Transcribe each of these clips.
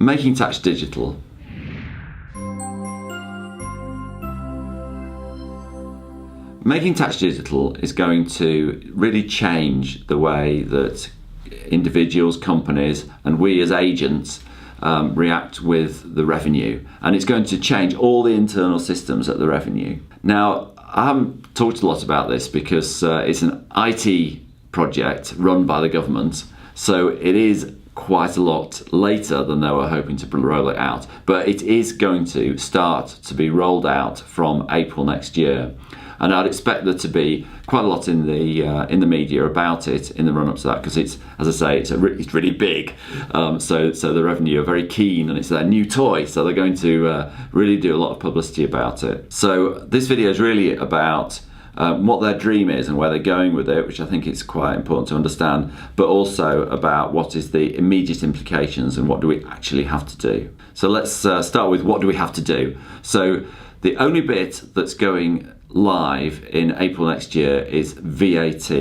Making tax digital. Making tax digital is going to really change the way that individuals, companies, and we as agents react with the revenue, and it's going to change all the internal systems at the revenue. Now, I haven't talked a lot about this because it's an IT project run by the government, so it is quite a lot later than they were hoping to roll it out, but it is going to start to be rolled out from April next year. And I'd expect there to be quite a lot in the media about it in the run-up to that, because it's, as I say, it's really big. So the revenue are very keen, and it's their new toy, so they're going to really do a lot of publicity about it. So this video is really about what their dream is and where they're going with it, which I think is quite important to understand, but also about what is the immediate implications and what do we actually have to do. So let's start with what do we have to do. So the only bit that's going live in April next year is VAT.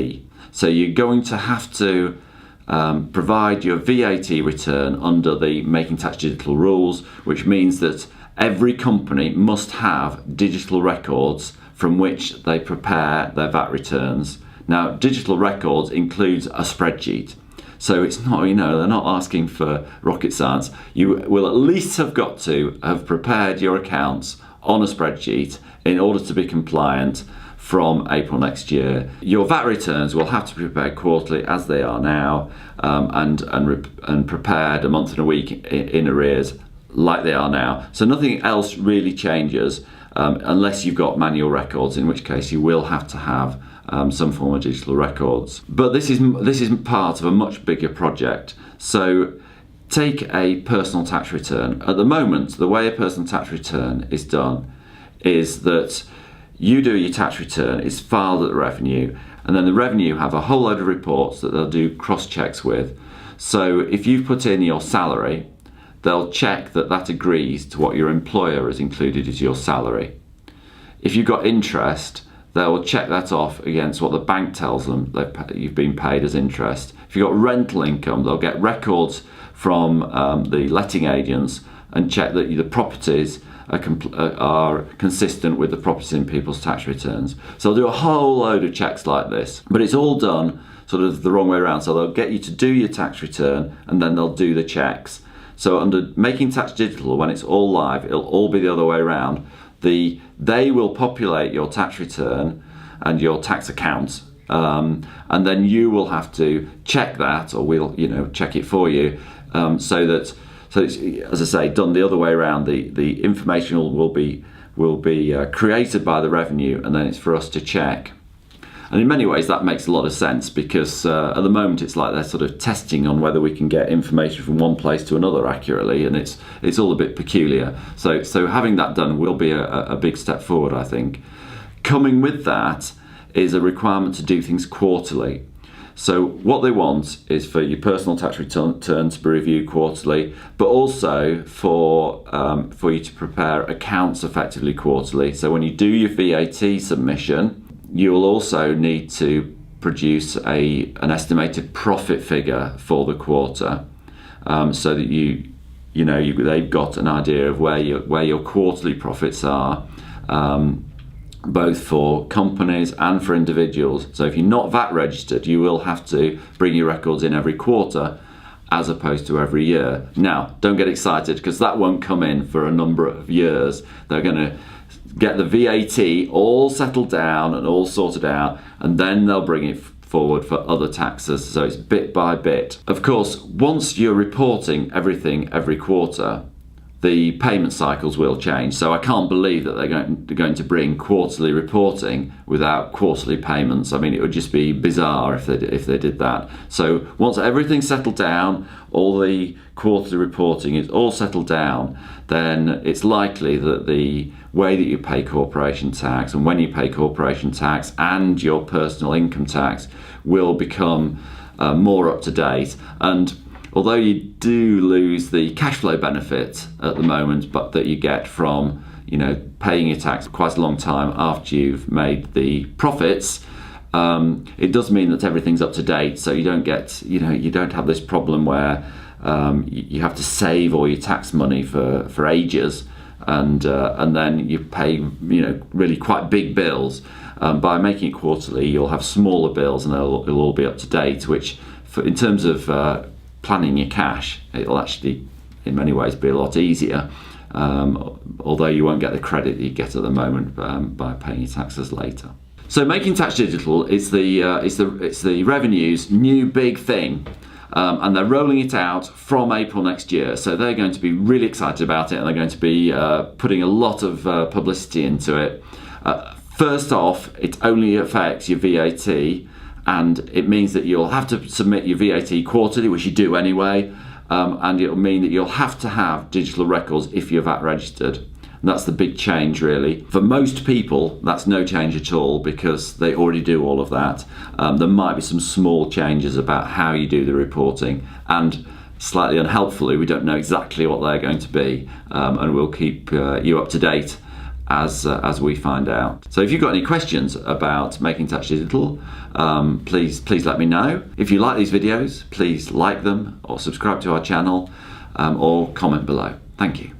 So you're going to have to provide your VAT return under the Making Tax Digital rules, which means that every company must have digital records from which they prepare their VAT returns. Now, digital records includes a spreadsheet. So it's not, they're not asking for rocket science. You will at least have got to have prepared your accounts on a spreadsheet in order to be compliant from April next year. Your VAT returns will have to be prepared quarterly as they are now, and prepared a month and a week in arrears like they are now. So nothing else really changes unless you've got manual records, in which case you will have to have some form of digital records. But this is part of a much bigger project. So take a personal tax return. At the moment, the way a personal tax return is done is that you do your tax return, it's filed at the revenue, and then the revenue have a whole load of reports that they'll do cross-checks with. So if you've put in your salary, they'll check that that agrees to what your employer has included as your salary. If you've got interest, they'll check that off against what the bank tells them you've been paid as interest. If you've got rental income, they'll get records from the letting agents and check that the properties are consistent with the properties in people's tax returns. So they'll do a whole load of checks like this, but it's all done sort of the wrong way around. So they'll get you to do your tax return, and then they'll do the checks. So under Making Tax Digital, when it's all live, it'll all be the other way around. They will populate your tax return and your tax account, and then you will have to check that, or we'll check it for you, so it's, as I say, done the other way around. The information will be created by the revenue, and then it's for us to check. And in many ways that makes a lot of sense, because at the moment it's like they're sort of testing on whether we can get information from one place to another accurately, and it's all a bit peculiar. So having that done will be a big step forward, I think. Coming with that is a requirement to do things quarterly. So what they want is for your personal tax return to be reviewed quarterly, but also for you to prepare accounts effectively quarterly. So when you do your VAT submission, you will also need to produce an estimated profit figure for the quarter, so that they've got an idea of where your quarterly profits are, both for companies and for individuals. So if you're not VAT registered, you will have to bring your records in every quarter as opposed to every year. Now, don't get excited, because that won't come in for a number of years. They're going to get the VAT all settled down and all sorted out, and then they'll bring it forward for other taxes. So it's bit by bit. Of course, once you're reporting everything every quarter, the payment cycles will change. So I can't believe that they're going to bring quarterly reporting without quarterly payments. I mean, it would just be bizarre if they did that. So once everything's settled down, all the quarterly reporting is all settled down, then it's likely that the way that you pay corporation tax and when you pay corporation tax and your personal income tax will become more up to date. And although you do lose the cash flow benefit at the moment, but that you get from paying your tax quite a long time after you've made the profits, it does mean that everything's up to date. So you don't get you don't have this problem where you have to save all your tax money for ages, and then you pay really quite big bills. By making it quarterly, you'll have smaller bills, and it'll all be up to date. Which, in terms of planning your cash, it'll actually, in many ways, be a lot easier. Although you won't get the credit that you get at the moment by paying your taxes later. So making tax digital is the revenue's new big thing, and they're rolling it out from April next year. So they're going to be really excited about it, and they're going to be putting a lot of publicity into it. First off, it only affects your VAT, and it means that you'll have to submit your VAT quarterly, which you do anyway. And it'll mean that you'll have to have digital records if you're VAT registered. And that's the big change, really. For most people, that's no change at all, because they already do all of that. There might be some small changes about how you do the reporting, and slightly unhelpfully, we don't know exactly what they're going to be, and we'll keep you up to date as we find out. So if you've got any questions about making tax digital, please let me know. If you like these videos, please like them or subscribe to our channel, or comment below. Thank you.